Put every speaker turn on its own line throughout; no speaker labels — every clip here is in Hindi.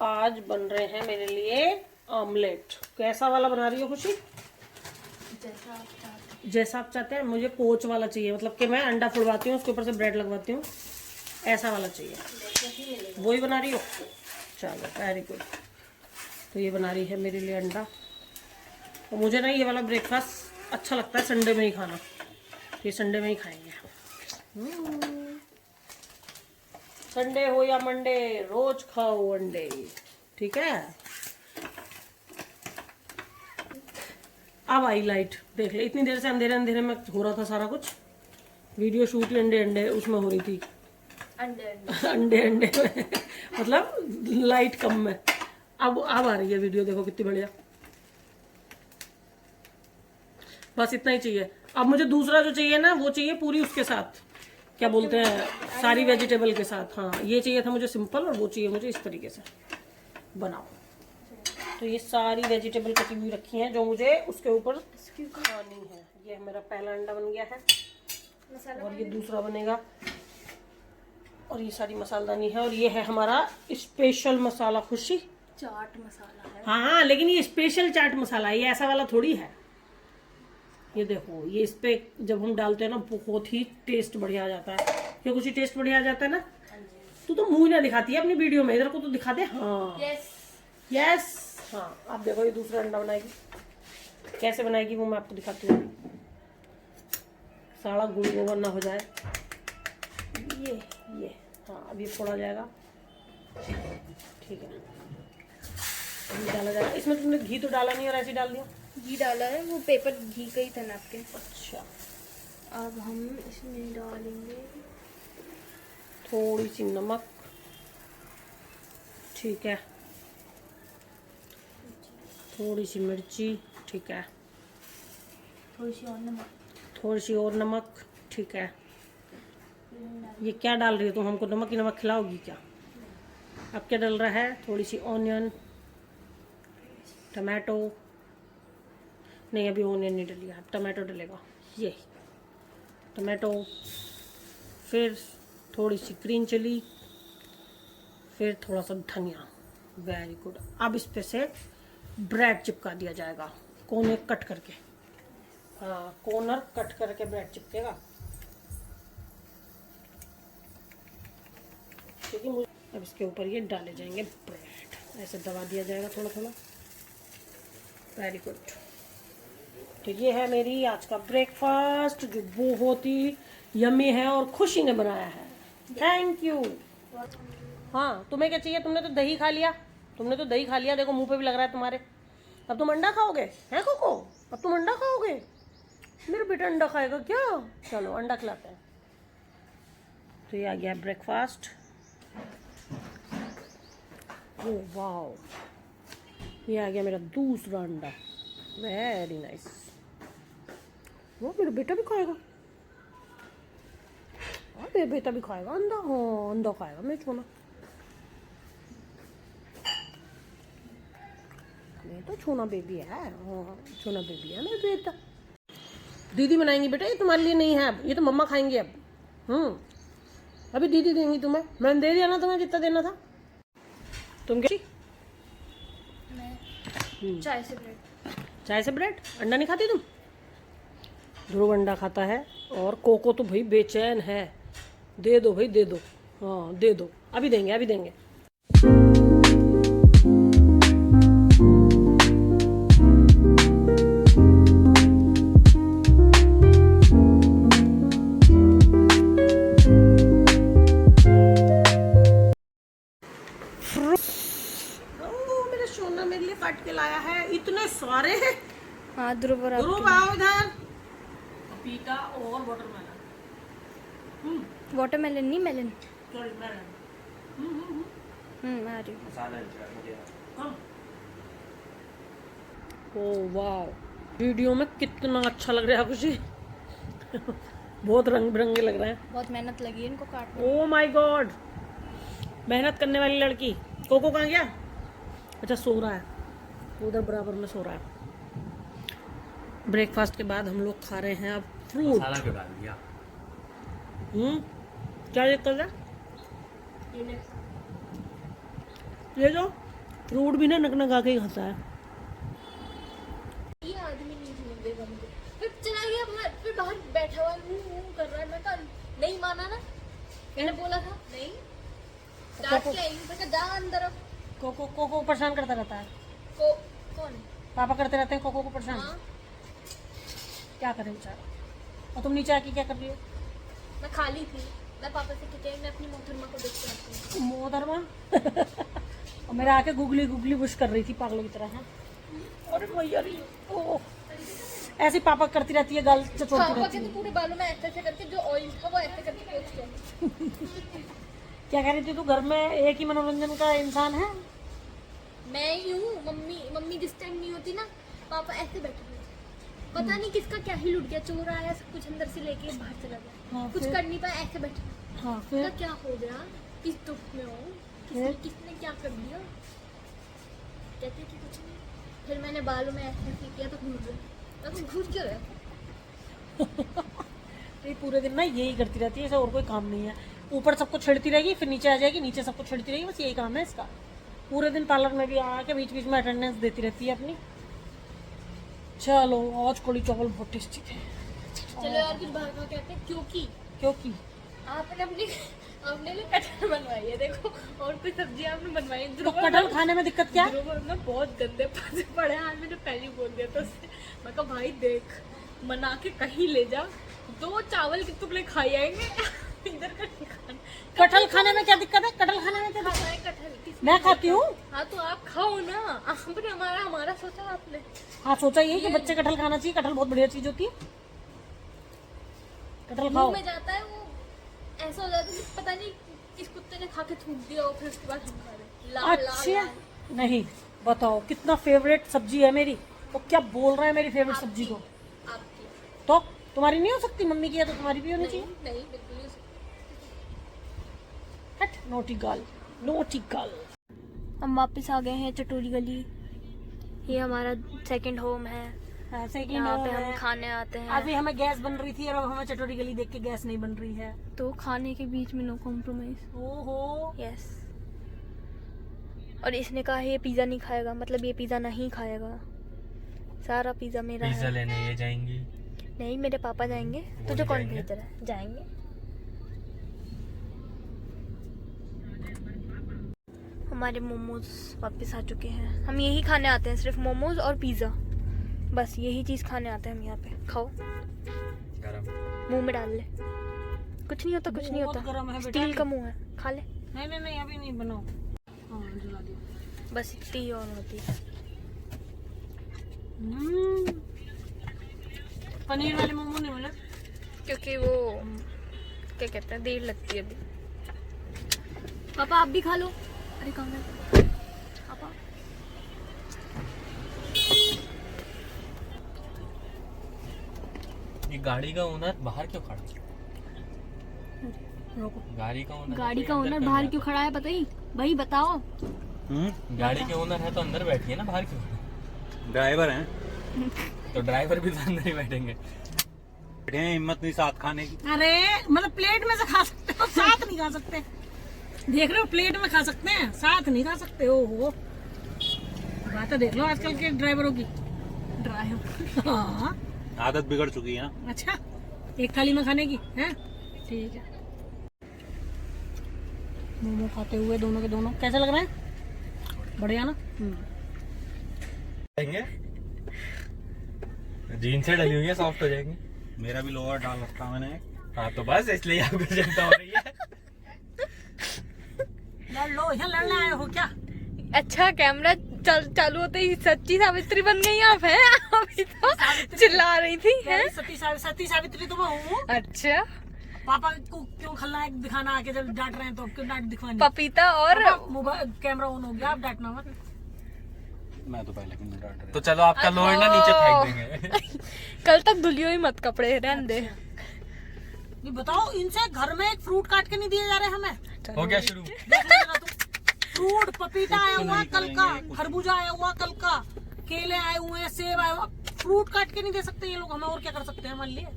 आज बन रहे हैं मेरे लिए ऑमलेट। कैसा वाला बना रही हो खुशी? जैसा आप चाहते हैं। मुझे पोच वाला चाहिए, मतलब कि मैं अंडा फुलवाती हूँ उसके ऊपर से ब्रेड लगवाती हूँ, ऐसा वाला चाहिए। वही बना रही हो? चलो वेरी गुड। तो ये बना रही है मेरे लिए अंडा। और मुझे ना ये वाला ब्रेकफास्ट अच्छा लगता है संडे में ही खाना, ये संडे में ही खाएंगे। संडे हो या मंडे, रोज खाओ अंडे, ठीक है। अब आई लाइट, देख ले, इतनी देर से अंधेरे अंधेरे में हो रहा था सारा कुछ। वीडियो शूट ही अंडे अंडे उसमें हो रही थी, अंडे अंडे में मतलब लाइट कम में। अब आ रही है वीडियो, देखो कितनी बढ़िया। बस इतना ही चाहिए। अब मुझे दूसरा जो चाहिए ना, वो चाहिए पूरी उसके साथ, क्या बोलते हैं, सारी वेजिटेबल के साथ। हाँ, ये चाहिए था मुझे सिंपल, और वो चाहिए मुझे इस तरीके से बनाओ। तो ये सारी वेजिटेबल कटी हुई रखी हैं जो मुझे उसके ऊपर खानी है। ये मेरा पहला अंडा बन गया है, और ये दूसरा बनेगा, और ये सारी मसालदानी है। और ये है हमारा स्पेशल मसाला, खुशी
चाट मसाला है।
हाँ, लेकिन ये स्पेशल चाट मसाला है, ये ऐसा वाला थोड़ी है। ये देखो, ये इस पे जब हम डालते हैं ना, बहुत ही टेस्ट बढ़िया आ जाता है। ये कुछ टेस्ट बढ़िया आ जाता है ना। तू तो मुंह ना दिखाती है अपनी वीडियो में, इधर को तो दिखा दे। हाँ यस हाँ। आप देखो, ये दूसरा अंडा बनाएगी, कैसे बनाएगी वो मैं आपको दिखाती हूँ। सारा गुड़ गोबर ना हो जाए। ये हाँ, अब ये फोड़ा जाएगा, ठीक है। अभी डाला जाएगा। इसमें तुमने घी तो डाला नहीं, और ऐसे डाल दिया?
घी डाला है, वो पेपर घी का ही था नैपकिन।
अच्छा,
अब हम इसमें डालेंगे
थोड़ी सी नमक, ठीक है, थोड़ी सी मिर्ची, ठीक है,
थोड़ी सी और नमक,
थोड़ी सी और नमक, ठीक है। ये क्या डाल रही हो तुम? हमको नमक ही नमक खिलाओगी क्या? अब क्या डल रहा है? थोड़ी सी ऑनियन, टमाटो, नहीं अभी ऑनियन नहीं डलिया, अब टमाटो डलेगा। ये टमाटो, फिर थोड़ी सी ग्रीन चिली, फिर थोड़ा सा धनिया। Very good. अब इस पे से ब्रेड चिपका दिया जाएगा, कोने कट करके। हाँ, कॉर्नर कट करके ब्रेड चिपकेगा, क्योंकि मुझे अब इसके ऊपर ये डाले जाएंगे ब्रेड, ऐसे दबा दिया जाएगा थोड़ा थोड़ा। Very good. तो ये है मेरी आज का ब्रेकफास्ट, जो बहुत ही यम्मी है और खुशी ने बनाया है। Thank you. हाँ, तुम्हें क्या चाहिए? तुमने तो दही खा लिया, तुमने तो दही खा लिया, देखो मुंह पे भी लग रहा है तुम्हारे। अब तुम अंडा खाओगे हैं कोको? अब तुम अंडा खाओगे? मेरा बेटा अंडा खाएगा क्या? चलो अंडा खिलाते हैं। तो ये आ गया ब्रेकफास्ट। ओह वाओ, ये आ गया मेरा दूसरा अंडा। Very nice. वो मेरा बेटा भी खाएगा, और मेरा बेटा भी खाएगा अंडा। हाँ, अंडा खाएगा मैं छोना, मैं तो छोना बेबी है। हाँ, छोना बेबी है मेरा बेटा। दीदी बनाएंगी बेटा, ये तुम्हारे लिए नहीं है, अब ये तो मम्मा खाएंगी अब। अभी दीदी देंगी तुम्हें, मैंने दे दिया ना तुम्हें जितना देना था। तुम क्या?
मैं चाय से ब्रेड।
चाय से ब्रेड? अंडा नहीं खाती तुम? ध्रुव अंडा खाता है, और कोको तो भाई बेचैन है। दे दो भाई, दे दो। हाँ दे दो, अभी देंगे अभी देंगे। मेरा सोना मेरे लिए काट के लाया है, इतने सारे हैं।
हाँ ध्रुव,
ध्रुव आओ इधर। पपीता और वाटरमेलन।
वाटरमेलन नहीं, मेलन।
Sorry melon.
आ रही हूँ।
ओह वाह, वीडियो में कितना अच्छा लग रहा है खुशी। बहुत रंग बिरंगे लग रहे हैं।
बहुत मेहनत लगी है इनको काटने।
ओह माय गॉड, मेहनत करने वाली लड़की। कोको कहाँ गया? अच्छा, सो रहा है उधर बराबर में, सो रहा है। ब्रेकफास्ट के बाद हम लोग खा रहे हैं अब फ्रूट।
मसाला क्यों डाल दिया?
क्या ये कर रहा है? ये जो फ्रूट भी ना नग के ही खाता है।
ये आदमी नहीं ढूंढ देगा मुझे। फिर चला गया बाहर, फिर बाहर बैठा हुआ कर रहा है। मैं कहा नहीं माना ना, मैंने बोला था नहीं, डांट के आई हूं। मैं कहा जा अंदर अब।
कोको परेशान करता रहता है।
कौन है?
पापा करते रहते हैं कोको को परेशान।
हाँ,
क्या करे बेचारा। और तुम नीचे आके क्या कर रही हो?
मैं खाली थी, मैं पापा से कहते मैं अपनी मोहतरमा को देख के आती हूँ।
मोहतरमा और मेरा आके गुगली बुश कर रही थी पागलों की तरह। अरे भैया ओह, ऐसी पापा करती रहती है, गाल चचोड़ती
पापा
रहती
के तो
है।
पूरे बालों में ऐसे करके जो ऑयल था वो ऐसे करके पोंछ के।
क्या कह रही थी तू? घर में एक ही मनोरंजन का इंसान है?
मैं ही हूँ। मम्मी जिस टाइम नहीं होती ना, पापा ऐसे बैठे हुए। पता नहीं किसका क्या ही लुट गया, चोर आया, सब कुछ अंदर से लेके बाहर चला गया।
हाँ,
कुछ
फिर?
कर नहीं पाया, ऐसे बैठे हुए।
हाँ
तो
फिर
क्या हो गया, किस दुख में हो,
फिर?
किसने क्या कर दिया? कहते कि कुछ नहीं। फिर मैंने बालों में ऐसे किया तो घूर गया। तो घूर क्यों रहा?
ये पूरे दिन ना यही करती रहती है, ऐसा और कोई काम नहीं है। ऊपर सबको छेड़ती रहेगी, फिर नीचे आ जाएगी, नीचे सबको छेड़ती रहेगी, बस यही काम है इसका। पूरे दिन पार्लर में भी आके बीच बीच में अटेंडेंस देती रहती है अपनी। चलो आज कड़ी चावल बहुत टेस्टी थे।
चलो यार कुछ बाहर का कहते हैं,
क्योंकि
आपने लिए कटहल बनवाई है, देखो, और कोई सब्जी आपने बनवाई है।
तो कटहल खाने में दिक्कत क्या?
ध्रुव ना बहुत गंदे फंसे पड़े हैं। मैंने पहले ही बोल दिया था उससे, मैं कहा भाई देख, मना के कहीं ले जा, 2 चावल के टुकड़े खाई आएंगे। इधर का नहीं खाना।
कटहल खाने में क्या दिक्कत है? कटहल खाने में क्या दिक्कत?
खाना है कटहल, किसने
मैं खाती हूँ।
हाँ तो आप खाओ ना, आपने हमारा सोचा आपने।
हाँ सोचा ये कि बच्चे कटहल खाना चाहिए, कटहल बहुत बढ़िया चीज होती है, कटहल खाओ।
मुंह में जाता है वो, ऐसा हो जाता है कि पता नहीं किस कुत्ते ने खा के थूक दिया और फिर उसके बाद हम खा रहे। लाल
अच्छा नहीं, बताओ कितना फेवरेट सब्जी है मेरी, तो क्या बोल रहे हैं मेरी फेवरेट सब्जी को?
आपकी
तो तुम्हारी नहीं हो सकती? मम्मी की है तो तुम्हारी भी होनी
नहीं,
चाहिए।
नहीं बिल्कुल नहीं हो सकती।
हट नोटी गर्ल, नोटी गर्ल।
हम वापस आ गए हैं चटोरी गली। ये हमारा सेकंड होम है,
ऐसे कि
यहाँ पे हम खाने आते हैं।
अभी हमें गैस बन रही थी और अब हमें चटोरी गली देख के गैस नहीं बन रही है।
तो खाने के बीच में नो कॉम्प्रोमाइज।
ओहो,
यस। और इसने कहा है ये पिज़्ज़ा नहीं खाएगा, मतलब ये पिज़्ज़ा नहीं खाएगा। सारा पिज़्ज़ा मेरा
पिज्जा
है।
लेने ये जाएंगी?
नहीं, मेरे पापा जाएंगे। तुझे
नहीं
कौन
जाएंगे?
भेज रहा है? जाएंगे। हमारे मोमोज वापस आ चुके हैं। हम यही खाने आते हैं, सिर्फ मोमोज और पिज़्ज़ा, बस यही चीज़ खाने आते हैं हम यहाँ पे। खाओ,
गरम।
मुंह में डाल ले, कुछ नहीं होता, कुछ नहीं
बहुत
होता।
गरम है बेटा।
स्टील का मुंह है, खा ले।
नहीं अभी नहीं बनाओ। हाँ जला दिया।
बस इतनी ही ऑन होती है।
पनीर वाले मोमो नहीं मिले
क्योंकि वो क्या कहते हैं, देर लगती है अभी। पापा आप भी खा लो। अरे कहाँ है पापा?
ये गाड़ी का ओनर बाहर क्यों खड़ा?
रोको।
गाड़ी का ओनर
गाड़ी का ओनर बाहर क्यों खड़ा है, पता ही भाई बताओ।
गाड़ी के ओनर है तो अंदर बैठिए ना, बाहर क्यों?
ड्राइवर हैं,
तो ड्राइवर भी तो अंदर ही बैठेंगे।
बैठे हैं, हिम्मत नहीं साथ खाने की।
अरे मतलब प्लेट में से खा सकते हो, साथ नहीं खा सकते। देख रहे हो, प्लेट में खा सकते हैं, साथ नहीं खा सकते। ओहो, बात देख लो आजकल के ड्राइवरों की। ड्राइवर हाँ
आदत बिगड़ चुकी है ना।
अच्छा, एक थाली में खाने की है, ठीक है। मोमो खाते हुए दोनों के दोनों कैसे लग रहे हैं? बढ़िया ना?
जीन्स से डली हुई है, सॉफ्ट हो जाएंगे।
मेरा भी लोअर डाल रखा है मैंने।
हाँ तो बस इसलिए आपको चिंता हो रही है।
लड़ लो, यहाँ लड़ने आए हो क्या?
अच्छा, कैमरा चालू होते ही सच्ची सावित्री बन गई आप हैं? अभी तो चिल्ला रही थी हैं?
सती सावित्री तो मैं हूँ।
अच्छा,
पापा को क्यों खलनायक दिखाना आके, जब डांट रहे हैं तो क्यों डांट दिखवानी?
पपीता और
मोबाइल कैमरा ऑन हो गया, आप डांटना मत।
मैं तो पहले भी नहीं डांट रहा।
तो चलो आपका लोअर ना नीचे फेंक देंगे।
कल तक धुलियो ही मत कपड़े, रहने दे।
नहीं बताओ, इनसे घर में एक फ्रूट काट के नहीं दिए जा रहे हमें।
हो गया शुरू।
देख लेना तुम। फ्रूट, पपीता आया हुआ कल का, खरबूजा आया हुआ कल का, केले आए हुए हैं, सेब आया हुआ। फ्रूट काट के नहीं दे सकते ये लोग हमें, और क्या कर सकते हैं? मान लिए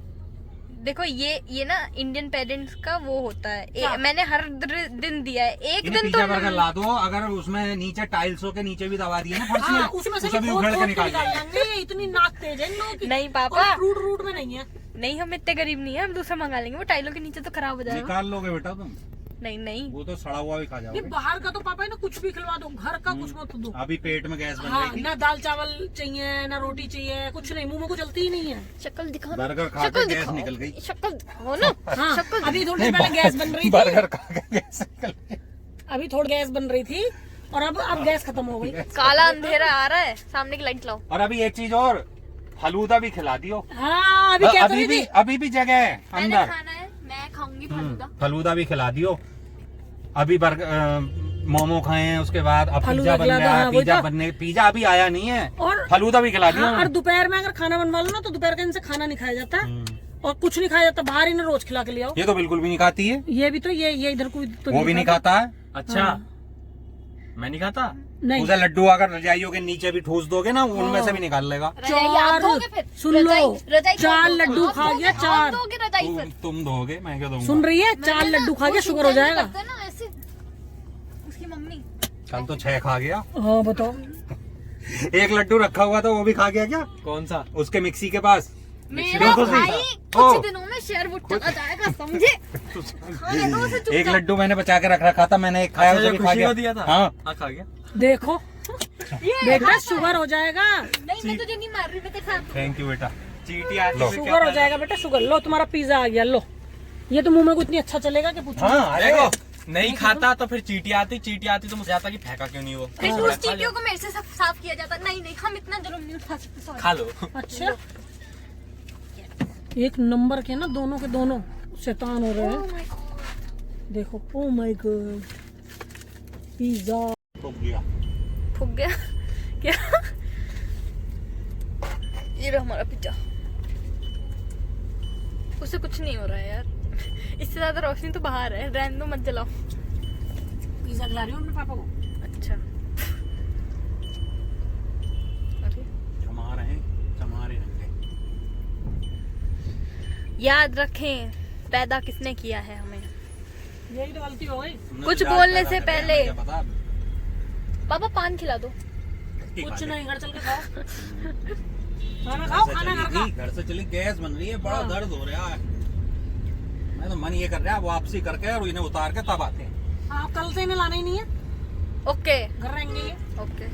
देखो ये ना इंडियन पेरेंट्स का वो होता है। मैंने हर दिन दिया है, एक दिन तो
पिज्जा बर्गर ला दो, अगर उसमें नीचे टाइल्सों के नीचे भी दबा दिए ना फर्श में,
उसमें से
उसे भी
खोद
उखड़ के
खोद के
निकाल
निकाल
देंगे।
लेंगे। इतनी नाक तेज है इन लोगों की।
नहीं पापा,
रूट रूट में नहीं है।
नहीं हम इतने गरीब नहीं है, हम दूसरा मंगा लेंगे, वो टाइलों के नीचे तो खराब हो जाएगा।
निकाल लोगे बेटा तुम,
नहीं नहीं
वो तो सड़ा हुआ भी खा
ये
जाओगे।
बाहर का तो पापा है ना, कुछ भी खिलवा दो, घर का कुछ मत दो।
अभी पेट में गैस बन
हाँ,
रही थी।
ना दाल चावल चाहिए ना रोटी चाहिए, कुछ नहीं, मुंह में कुछ चलती ही नहीं है।
शक्ल दिखाओ,
बर्गर खा के गैस निकल गई।
शक्ल दिखाओ ना।
हाँ,
शक्ल
अभी थोड़ी देर पहले गैस बन रही थी,
बर्गर खा के गैस निकल गई।
अभी थोड़ी गैस बन रही थी और अब गैस खत्म हो गई।
काला अंधेरा आ रहा है, सामने की लाइट लाओ।
और अभी एक चीज और, फलूदा भी खिला दियो।
हाँ, अभी क्या
अभी भी अभी भी जगह है
मैंने
अंदर।
खाना है, मैं खाऊंगी फालूदा।
फलूदा भी खिला दियो। अभी मोमो खाए हैं, उसके बाद अब
फलूदा
पिज्जा बन
खिला दो,
रहा
हाँ,
है।
वही तो।
पिज्जा अभी आया नहीं है,
और
फलूदा भी खिला दियो।
हाँ, और दोपहर में अगर खाना बनवा लो ना तो दोपहर का इनसे खाना नहीं खाया जाता और कुछ नहीं खाया जाता, बाहर इन्हें रोज खिला के ले आओ।
ये तो बिल्कुल भी नहीं खाती है,
ये भी तो ये इधर को तो
वो भी नहीं खाता है।
अच्छा मैं नहीं खाता।
नहीं।
उसे लड्डू अगर रजाइयों के नीचे भी ठूस दोगे ना, उनमें से भी निकाल लेगा।
रजाई आप दोगे फिर?
सुन लो,
रजाई कौन
4
दोगे?
लड्डू
आप
खा
दोगे?
गया,
आप
4।
दोगे रजाई फिर?
तुम दोगे, मैं क्या दूंगा।
सुन रही है, 4 लड्डू खा गया, शुगर हो जाएगा।
करते हैं ना ऐसे, उसकी मम्मी।
कल तो 6 खा गया।
हाँ बताओ,
एक लड्डू रखा हुआ था, वो भी खा गया क्या?
कौन सा?
उसके मिक्सी के पास।
मेरा
देखो सही।
भाई
ओ।
कुछ दिनों में शेयर वो चला जाएगा, समझे? खाने दो उसे चुपचाप।
एक लड्डू मैंने बचा के रख रखा था, मैंने एक खाया,
अच्छा,
उसे
जो
भी खा
खुशी
गया।
को दिया था?
हाँ,
हाँ खा गया।
देखो बेटा, शुगर हो जाएगा,
नहीं मैं तुझे नहीं मार रही, मैं तेरे साथ।
थैंक यू बेटा।
चींटी आती
लो।
है, क्या
शुगर हो जाएगा बेटा, शुगर। लो तुम्हारा पिज्जा आ गया, लो। ये तो मुंह में को इतनी अच्छा चलेगा कि पूछो।
हाँ, अरे
देखो नहीं खाता तो फिर चींटी आती तो मुझे जाता कि फेंका क्यों नहीं वो।
फिर उस चींटियों को मेरे से साफ किया जाता। नहीं नहीं, हम इतना जुर्म नहीं उठा सकते, sorry।
खा लो।
अच्छा, एक नंबर के ना, दोनों के दोनों शैतान हो रहे
Oh
हैं।
my God।
देखो, ओ माय गॉड, पिज्जा।
फूक गया।
फूक गया क्या? ये रहा हमारा पिज्जा। उसे कुछ नहीं हो रहा है यार, इससे ज्यादा रोशनी तो बाहर है, रहने दो, मत जलाओ।
पिज्जा खिला रही हूँ अपने पापा को।
अच्छा अरे
चमा रहे होंगे।
याद रखें, पैदा किसने किया है हमें।
यही तो गलती हो गई।
कुछ बोलने से पहले।
मुझे पता।
पापा पान खिला दो।
कुछ नहीं, घर चल के खाओ। खाना खाओ, खाना घर का।
घर से चली, गैस बन रही है, बड़ा दर्द हो रहा है। मैं तो मन ये कर रहा है वापसी करके और इन्हें उतार के तब आते हैं।
आप कल से इन्हें लाना ही नहीं है,
ओके
घर रहेंगे ये।
ओके।